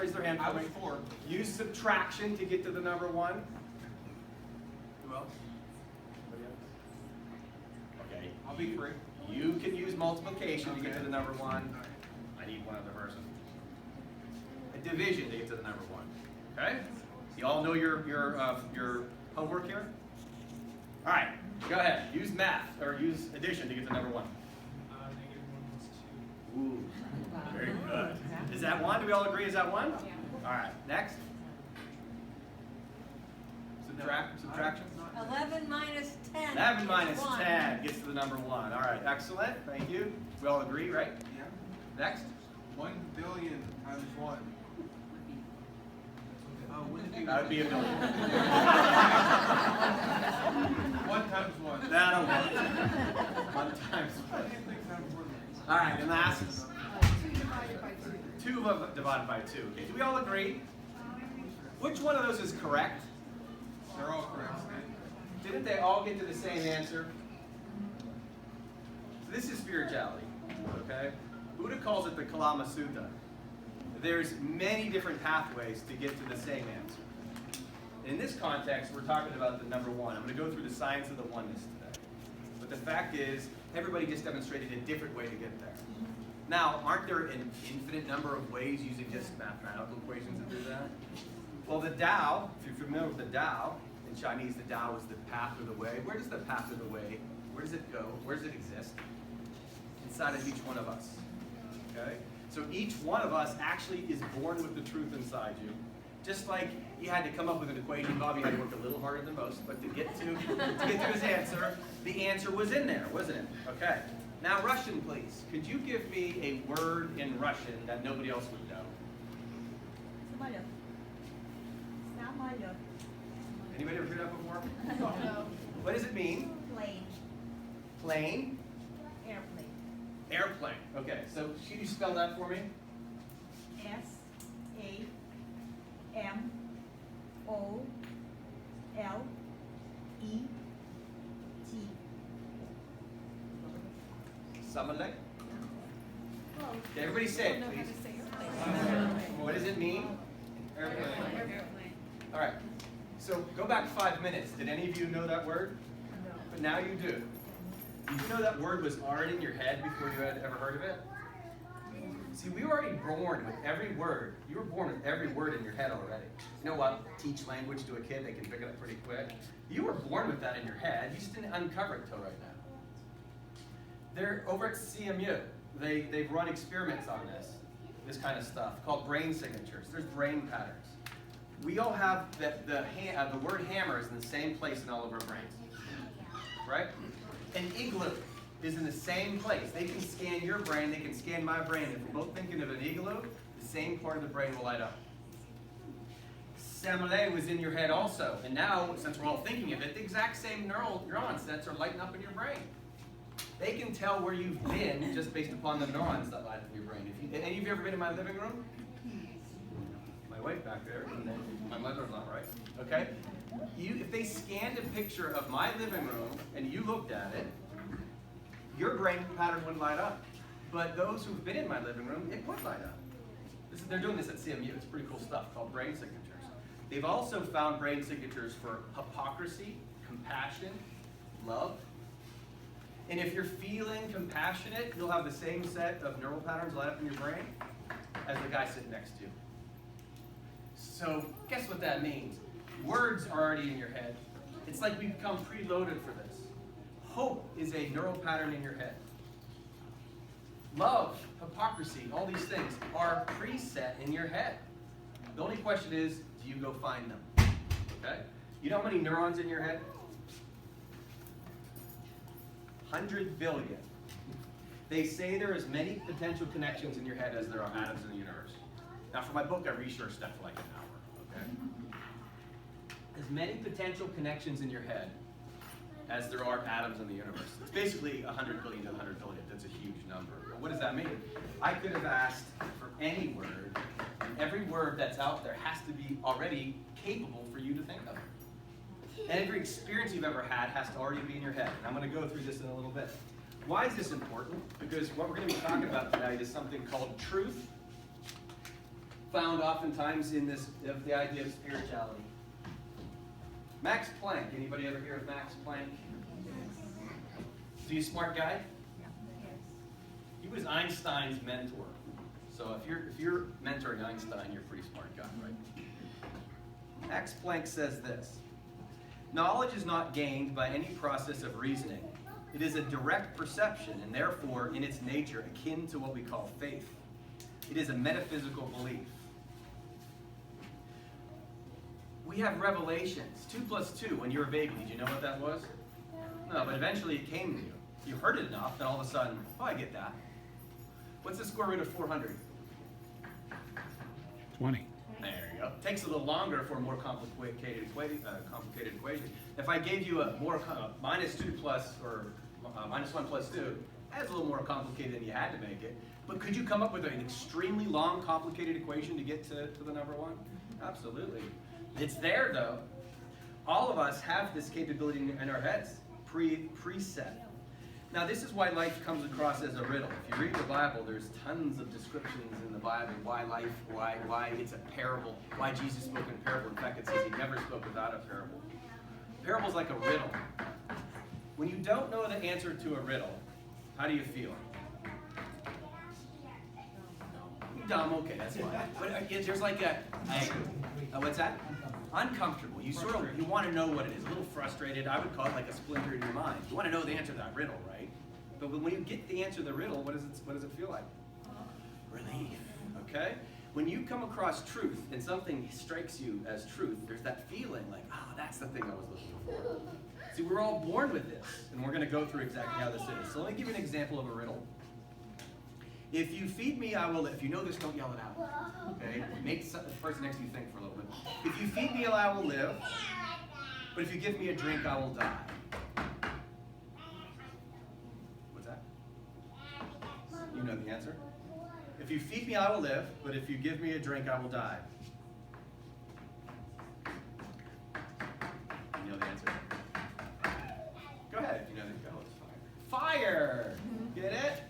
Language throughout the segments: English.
raise their hand I for was me. 4. Use subtraction to get to the number 1. Who else? Anybody else? Okay. I'll be 3. You can use multiplication to get to Okay. the number 1. I need one other person. A division to get to the number 1. Okay? You all know your homework here? All right. Go ahead. Use math or use addition to get to number 1. -1 was 2. Ooh. Very good. Is that 1? Do we all agree? Is that 1? Yeah. All right. Next. Subtraction. 11 minus 10. 11 minus is 1. 10 gets to the number 1. All right. Excellent. Thank you. We all agree, right? Yeah. Next. 1 billion times 1. Oh, wouldn't it be? That would be a billion. 1 times 1. That'll work. 1 times 1. All right. And last. 2 divided by 2. Okay. Do we all agree? Which one of those is correct? They're all correct. Didn't they all get to the same answer? So this is spirituality, okay? Buddha calls it the Kalama Sutta. There's many different pathways to get to the same answer. In this context, we're talking about the number 1. I'm going to go through the science of the oneness today. But the fact is, everybody just demonstrated a different way to get there. Now, aren't there an infinite number of ways using just mathematical equations to do that? Well, the Tao, if you're familiar with the Tao, in Chinese, the Tao is the path or the way. Where does the path or the way, where does it go? Where does it exist? Inside of each one of us. Okay? So each one of us actually is born with the truth inside you. Just like you had to come up with an equation, Bobby had to work a little harder than most, but to get to his answer, the answer was in there, wasn't it? Okay. Now Russian, please. Could you give me a word in Russian that nobody else would know? Самолет. Самолет. Anybody ever heard that before? No. What does it mean? Plane. Plane? Airplane. Airplane. Okay, so can you spell that for me? S-A-M-O-L-E-T. Samalek? Close. Okay, everybody say it, please. What does it mean? Airplane. All right. So go back 5 minutes. Did any of you know that word? But now you do. Did you know that word was already in your head before you had ever heard of it? See, we were already born with every word. You were born with every word in your head already. You know what? Teach language to a kid, they can pick it up pretty quick. You were born with that in your head. You just didn't uncover it till right now. They're over at CMU. They've run experiments on this kind of stuff called brain signatures. There's brain patterns. We all have the word hammer is in the same place in all of our brains, right? An igloo is in the same place. They can scan your brain, they can scan my brain. If we're both thinking of an igloo, the same part of the brain will light up. Samale was in your head also, and now, since we're all thinking of it, the exact same neurons that are lighting up in your brain. They can tell where you've been just based upon the neurons that light up in your brain. Any of you ever been in my living room? My wife back there, and then my mother's not right. Okay? If they scanned a picture of my living room and you looked at it, your brain pattern wouldn't light up. But those who've been in my living room, it would light up. They're doing this at CMU. It's pretty cool stuff called brain signatures. They've also found brain signatures for hypocrisy, compassion, love. And if you're feeling compassionate, you'll have the same set of neural patterns light up in your brain as the guy sitting next to you. So guess what that means? Words are already in your head. It's like we've become preloaded for this. Hope is a neural pattern in your head. Love, hypocrisy, all these things are preset in your head. The only question is, do you go find them? Okay? You know how many neurons in your head? 100 billion. They say there are as many potential connections in your head as there are atoms in the universe. Now for my book, I researched that for like an hour, okay? As many potential connections in your head as there are atoms in the universe. It's basically 100 billion to 100 billion. That's a huge number. But what does that mean? I could have asked for any word, and every word that's out there has to be already capable for you to think of. And every experience you've ever had has to already be in your head. And I'm going to go through this in a little bit. Why is this important? Because what we're going to be talking about tonight is something called truth found oftentimes in this, of the idea of spirituality. Max Planck, anybody ever hear of Max Planck? Is he a smart guy? He was Einstein's mentor. So if you're mentoring Einstein, you're a pretty smart guy, right? Max Planck says this: knowledge is not gained by any process of reasoning. It is a direct perception, and therefore, in its nature, akin to what we call faith. It is a metaphysical belief. We have revelations. 2 plus 2 when you were a baby. Did you know what that was? No, but eventually it came to you. You heard it enough, then all of a sudden, oh, I get that. What's the square root of 400? 20. There you go. Takes a little longer for a more complicated equation. If I gave you a more minus 2 plus, or minus 1 plus 2, that's a little more complicated than you had to make it. But could you come up with an extremely long, complicated equation to get to the number 1? Absolutely. It's there, though. All of us have this capability in our heads, preset. Now, this is why life comes across as a riddle. If you read the Bible, there's tons of descriptions in the Bible why life, why it's a parable, why Jesus spoke in a parable. In fact, it says he never spoke without a parable. Parable's like a riddle. When you don't know the answer to a riddle, how do you feel? Dumb, okay, that's fine. But there's like what's that? Uncomfortable. You want to know what it is. A little frustrated. I would call it like a splinter in your mind. You want to know the answer to that riddle, right? But when you get the answer to the riddle, what does it feel like? Relief. Okay? When you come across truth and something strikes you as truth, there's that feeling like, oh, that's the thing I was looking for. See, we're all born with this, and we're going to go through exactly how this is. So let me give you an example of a riddle. If you feed me, I will live. If you know this, don't yell it out. Okay? Make the person next to you think for a little bit. If you feed me, I will live. But if you give me a drink, I will die. What's that? You know the answer? If you feed me, I will live. But if you give me a drink, I will die. You know the answer? Go ahead. If you know the answer, it's fire. Fire! Get it?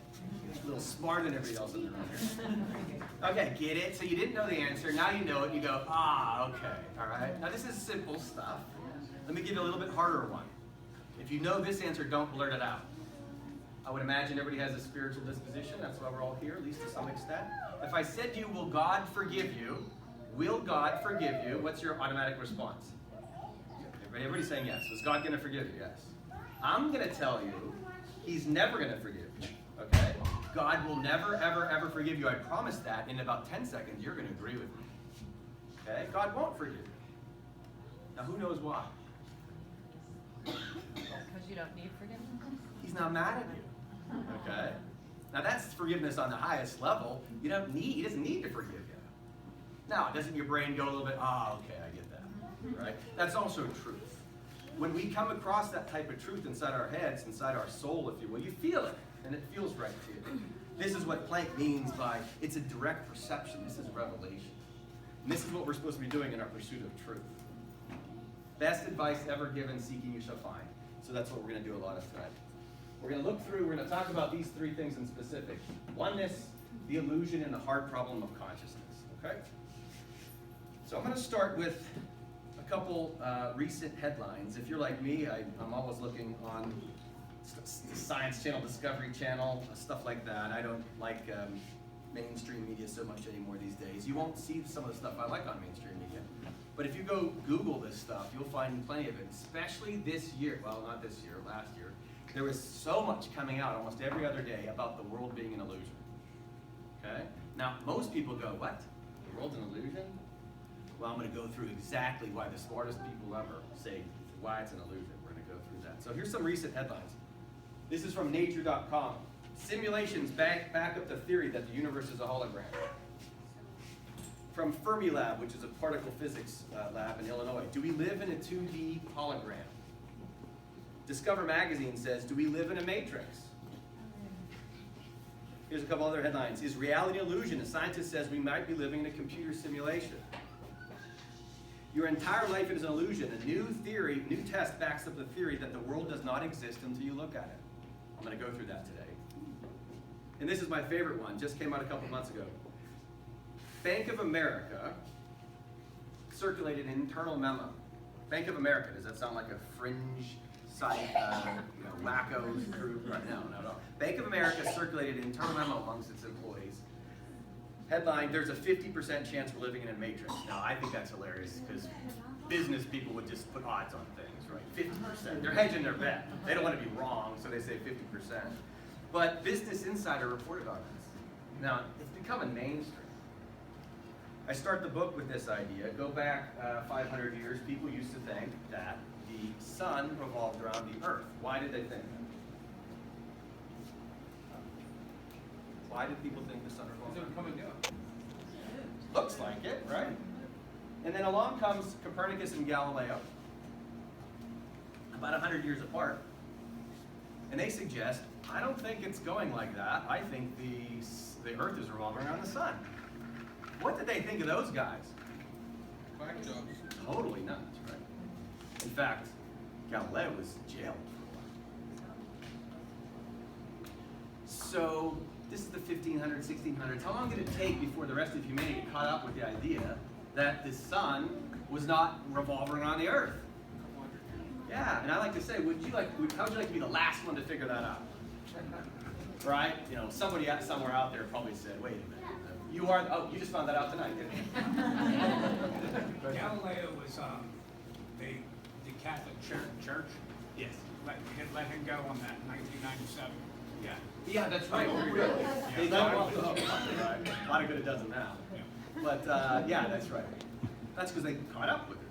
A little smarter than everybody else in the room here. Okay, get it? So you didn't know the answer. Now you know it. And you go, okay. All right. Now this is simple stuff. Let me give you a little bit harder one. If you know this answer, don't blurt it out. I would imagine everybody has a spiritual disposition. That's why we're all here, at least to some extent. If I said to you, will God forgive you? Will God forgive you? What's your automatic response? Everybody's saying yes. Is God going to forgive you? Yes. I'm going to tell you, he's never going to forgive you. Okay? God will never, ever, ever forgive you. I promise that. In about 10 seconds, you're going to agree with me. Okay? God won't forgive you. Now, who knows why? Because you don't need forgiveness? He's not mad at you. Okay? Now, that's forgiveness on the highest level. He doesn't need to forgive you. Now, doesn't your brain go a little bit, okay, I get that. Right? That's also truth. When we come across that type of truth inside our heads, inside our soul, if you will, you feel it. And it feels right to you. This is what Planck means by it's a direct perception. This is revelation. And this is what we're supposed to be doing in our pursuit of truth. Best advice ever given, seeking you shall find. So that's what we're going to do a lot of tonight. We're going to look through, we're going to talk about these 3 things in specific. Oneness, the illusion, and the hard problem of consciousness. Okay? So I'm going to start with a couple recent headlines. If you're like me, I'm always looking on Science Channel, Discovery Channel, stuff like that. I don't like mainstream media so much anymore these days. You won't see some of the stuff I like on mainstream media. But if you go Google this stuff, you'll find plenty of it, especially this year. Well, not this year, last year. There was so much coming out almost every other day about the world being an illusion. Okay? Now, most people go, what? The world's an illusion? Well, I'm going to go through exactly why the smartest people ever say why it's an illusion. We're going to go through that. So here's some recent headlines. This is from nature.com. Simulations back up the theory that the universe is a hologram. From Fermilab, which is a particle physics lab in Illinois. Do we live in a 2D hologram? Discover magazine says, do we live in a matrix? Here's a couple other headlines. Is reality an illusion? A scientist says we might be living in a computer simulation. Your entire life is an illusion. A new test backs up the theory that the world does not exist until you look at it. I'm going to go through that today. And this is my favorite one, just came out a couple months ago. Bank of America circulated an internal memo. Bank of America, does that sound like a fringe site, wackos group? Right? No. Bank of America circulated an internal memo amongst its employees. Headline, there's a 50% chance we're living in a matrix. Now, I think that's hilarious because business people would just put odds on things, right? 50%. They're hedging their bet. They don't want to be wrong, so they say 50%. But Business Insider reported on this. Now, it's becoming mainstream. I start the book with this idea. Go back 500 years, people used to think that the sun revolved around the earth. Why did they think that? Why did people think the sun revolved around the earth? Looks like it, right? And then along comes Copernicus and Galileo, about 100 years apart. And they suggest, I don't think it's going like that. I think the earth is revolving around the sun. What did they think of those guys? Quack jobs. Totally nuts, right? In fact, Galileo was jailed for a while. So this is the 1500s, 1600s. How long did it take before the rest of humanity caught up with the idea that the sun was not revolving around the earth? Yeah, and I like to say, how would you like to be the last one to figure that out? Right? Somebody somewhere out there probably said, wait a minute. You you just found that out tonight, didn't you? Galileo was the Catholic Church. Yes. Let him go on that in 1997. Yeah, that's right. Really? They let him off the hook. Right? A lot of good it doesn't now. But yeah, that's right. That's because they caught up with it.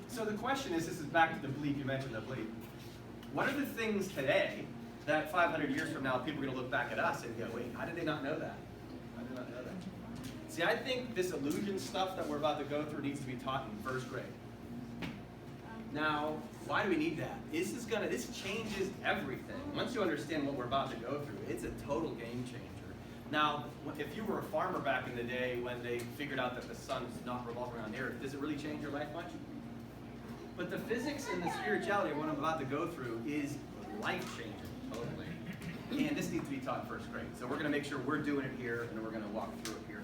So the question is, this is back to the bleep, you mentioned the bleep. What are the things today that 500 years from now, people are going to look back at us and go, wait, how did they not know that? How did they not know that? See, I think this illusion stuff that we're about to go through needs to be taught in first grade. Now, why do we need that? This changes everything. Once you understand what we're about to go through, it's a total game changer. Now, if you were a farmer back in the day when they figured out that the sun's not revolving around the earth, does it really change your life much? But the physics and the spirituality of what I'm about to go through is life-changing, totally. And this needs to be taught in first grade. So we're going to make sure we're doing it here, and then we're going to walk through it here